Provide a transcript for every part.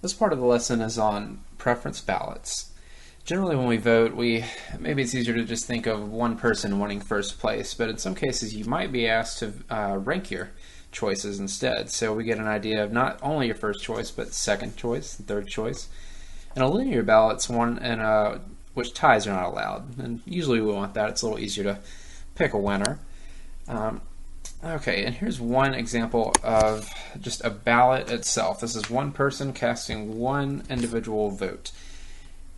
This part of the lesson is on preference ballots. Generally when we vote, maybe it's easier to just think of one person wanting first place, but in some cases you might be asked to rank your choices instead. So we get an idea of not only your first choice, but second choice, third choice. In a linear ballot, it's one in which ties are not allowed, and usually we want that. It's a little easier to pick a winner. Okay, and here's one example of just a ballot itself. This is one person casting one individual vote.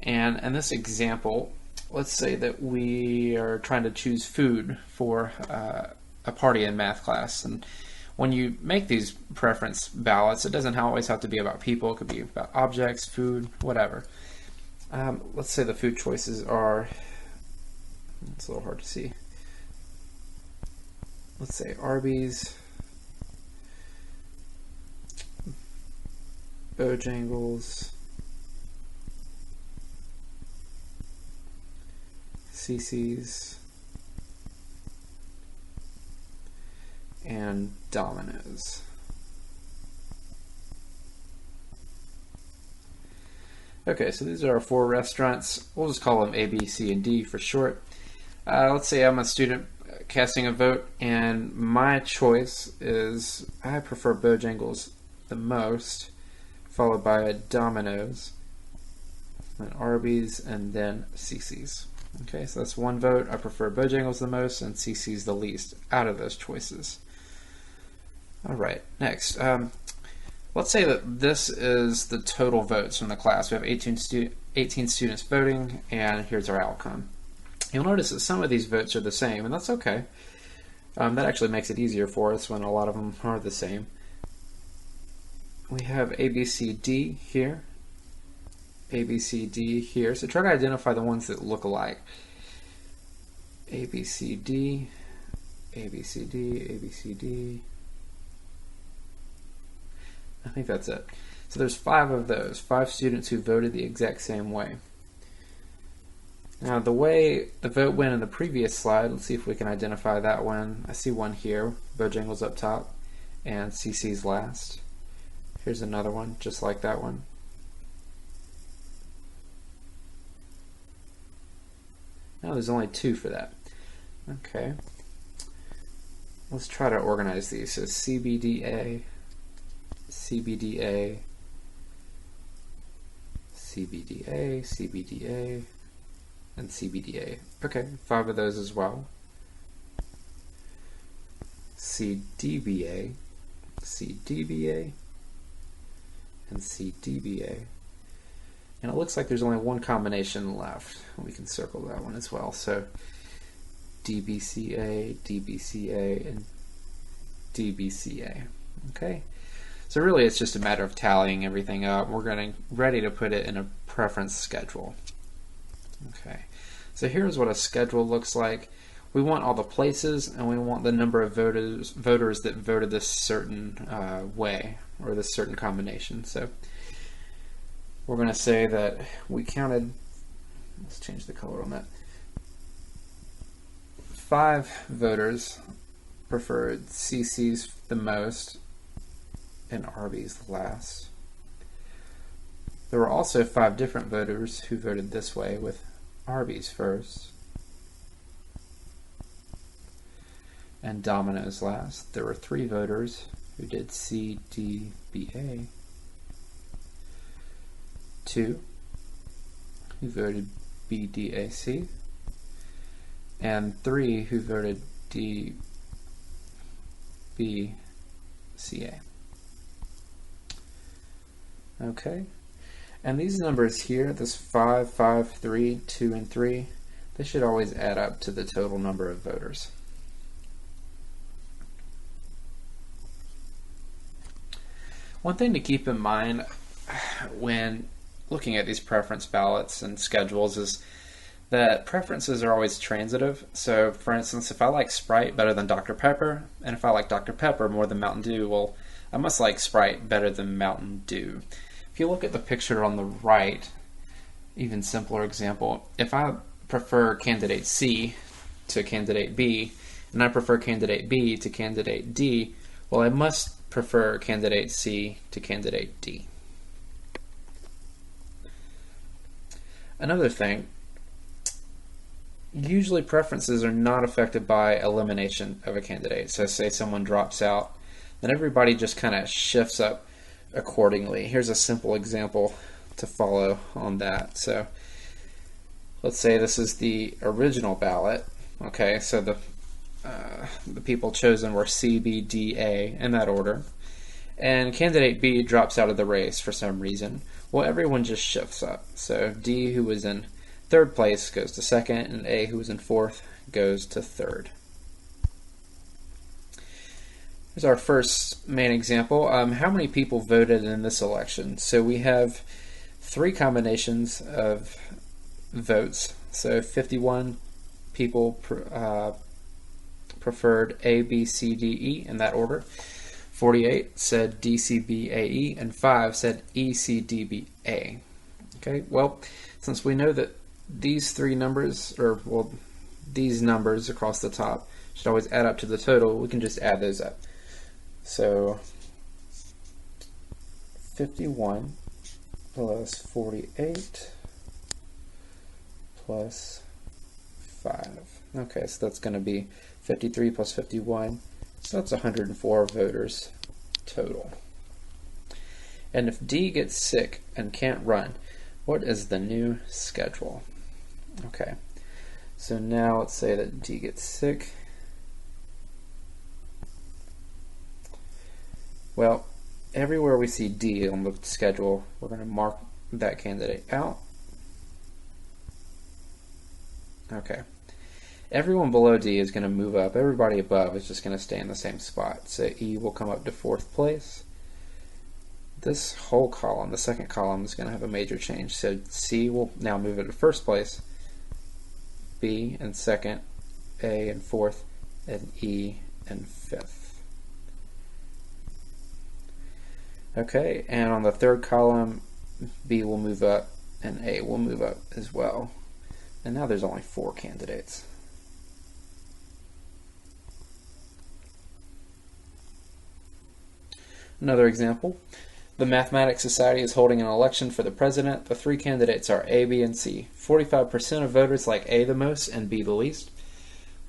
And in this example, let's say that we are trying to choose food for a party in math class. And when you make these preference ballots, it doesn't always have to be about people. It could be about objects, food, whatever. Let's say the food choices are, it's a little hard to see. Let's say Arby's, Bojangles, CC's, and Domino's. Okay, so these are our 4 restaurants. We'll just call them A, B, C, and D for short. Let's say I'm a student casting a vote, and my choice is I prefer Bojangles the most, followed by a Domino's, then Arby's, and then CC's. Okay, so that's one vote. I prefer Bojangles the most and CC's the least out of those choices. Alright, next. Let's say that this is the total votes from the class. We have 18 students voting, and here's our outcome. You'll notice that some of these votes are the same, and that's okay. That actually makes it easier for us when a lot of them are the same. We have A, B, C, D here, A, B, C, D here. So try to identify the ones that look alike. A, B, C, D, A, B, C, D, A, B, C, D. I think that's it. So there's 5 of those, 5 students who voted the exact same way. Now the way the vote went in the previous slide, let's see if we can identify that one. I see one here, Bojangles up top, and CC's last. Here's another one, just like that one. Now there's only 2 for that. Okay. Let's try to organize these. So CBDA, CBDA, CBDA, CBDA, and CBDA. Okay, 5 of those as well. CDBA, CDBA, and CDBA. And it looks like there's only one combination left. We can circle that one as well. So DBCA, DBCA, and DBCA. Okay. So really it's just a matter of tallying everything up. We're getting ready to put it in a preference schedule. Okay. So here's what a schedule looks like. We want all the places, and we want the number of voters that voted this certain way, or this certain combination. So we're going to say that we counted, let's change the color on that, 5 voters preferred CC's the most and Arby's the last. There were also 5 different voters who voted this way, with Arby's first and Domino's last. There were 3 voters who did CDBA, 2 who voted BDAC, and 3 who voted DBCA. Okay, and these numbers here, this 5, 5, 3, 2, and 3, they should always add up to the total number of voters. One thing to keep in mind when looking at these preference ballots and schedules is that preferences are always transitive. So for instance, if I like Sprite better than Dr. Pepper, and if I like Dr. Pepper more than Mountain Dew, well, I must like Sprite better than Mountain Dew. If you look at the picture on the right, even simpler example, if I prefer candidate C to candidate B, and I prefer candidate B to candidate D, well, I must prefer candidate C to candidate D. Another thing, usually preferences are not affected by elimination of a candidate. So say someone drops out, then everybody just kind of shifts up accordingly. Here's a simple example to follow on that. So let's say this is the original ballot. Okay, so the people chosen were C, B, D, A in that order. And candidate B drops out of the race for some reason. Well, everyone just shifts up. So D, who was in third place, goes to second, and A, who was in fourth, goes to third. Here's our first main example. How many people voted in this election? So we have three combinations of votes. So 51 people preferred A, B, C, D, E in that order. 48 said D, C, B, A, E, and 5 said E, C, D, B, A. Okay, well, since we know that these three numbers, or well, these numbers across the top should always add up to the total, we can just add those up. So 51 plus 48 plus 5. Okay, so that's going to be 53 plus 51. So that's 104 voters total. And if D gets sick and can't run, what is the new schedule? Okay, so now let's say that D gets sick. Well, everywhere we see D on the schedule, we're going to mark that candidate out. Okay. Everyone below D is going to move up. Everybody above is just going to stay in the same spot. So E will come up to fourth place. This whole column, the second column, is going to have a major change. So C will now move into first place, B in second, A in fourth, and E in fifth. Okay, and on the third column, B will move up and A will move up as well. And now there's only 4 candidates. Another example, the Mathematics Society is holding an election for the president. The 3 candidates are A, B, and C. 45% of voters like A the most and B the least.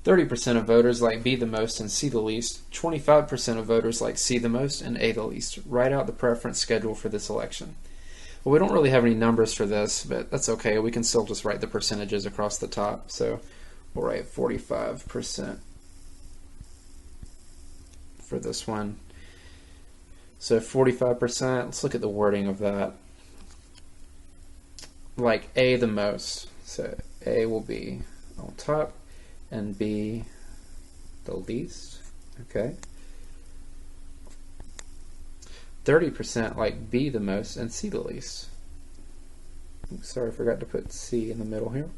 30% of voters like B the most and C the least. 25% of voters like C the most and A the least. Write out the preference schedule for this election. Well, we don't really have any numbers for this, but that's okay. We can still just write the percentages across the top. So we'll write 45% for this one. So 45%, let's look at the wording of that. Like A the most. So A will be on top and B the least. Okay. 30% like B the most and C the least. Oops, sorry, I forgot to put C in the middle here.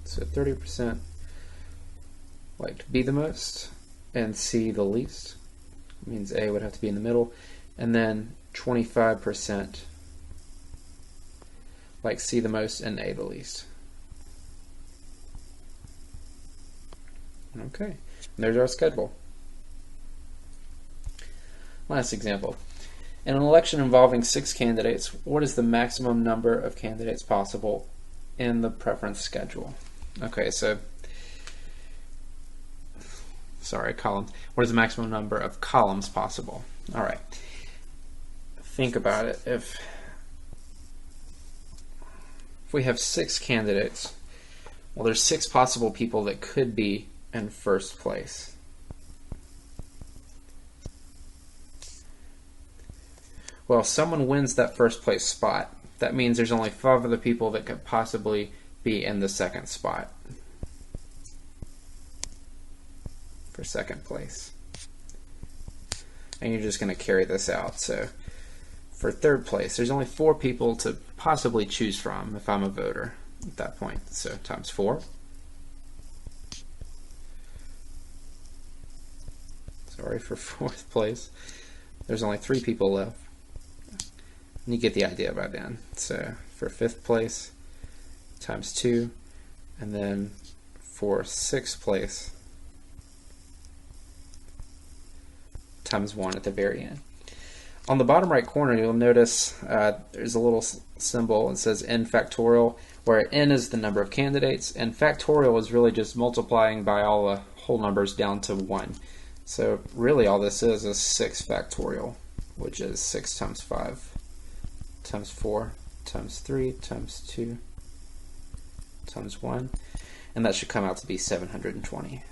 So 30% like B the most and C the least. It means A would have to be in the middle. And then 25% like C the most and A the least. Okay, and there's our schedule. Last example. In an election involving 6 candidates, what is the maximum number of candidates possible in the preference schedule? Okay, so, sorry, columns. What is the maximum number of columns possible? All right. Think about it. If we have 6 candidates, well, there's 6 possible people that could be in first place. Well, if someone wins that first place spot, that means there's only 5 other people that could possibly be in the second spot for second place. And you're just going to carry this out. So for third place, there's only 4 people to possibly choose from if I'm a voter at that point. So times 4. Sorry, for fourth place, there's only 3 people left. And you get the idea by then. So for fifth place, times 2, and then for sixth place, times 1 at the very end. On the bottom right corner, you'll notice there's a little symbol. It says n factorial, where n is the number of candidates, and factorial is really just multiplying by all the whole numbers down to 1. So really all this is 6 factorial, which is 6 times 5 times 4 times 3 times 2 times 1, and that should come out to be 720.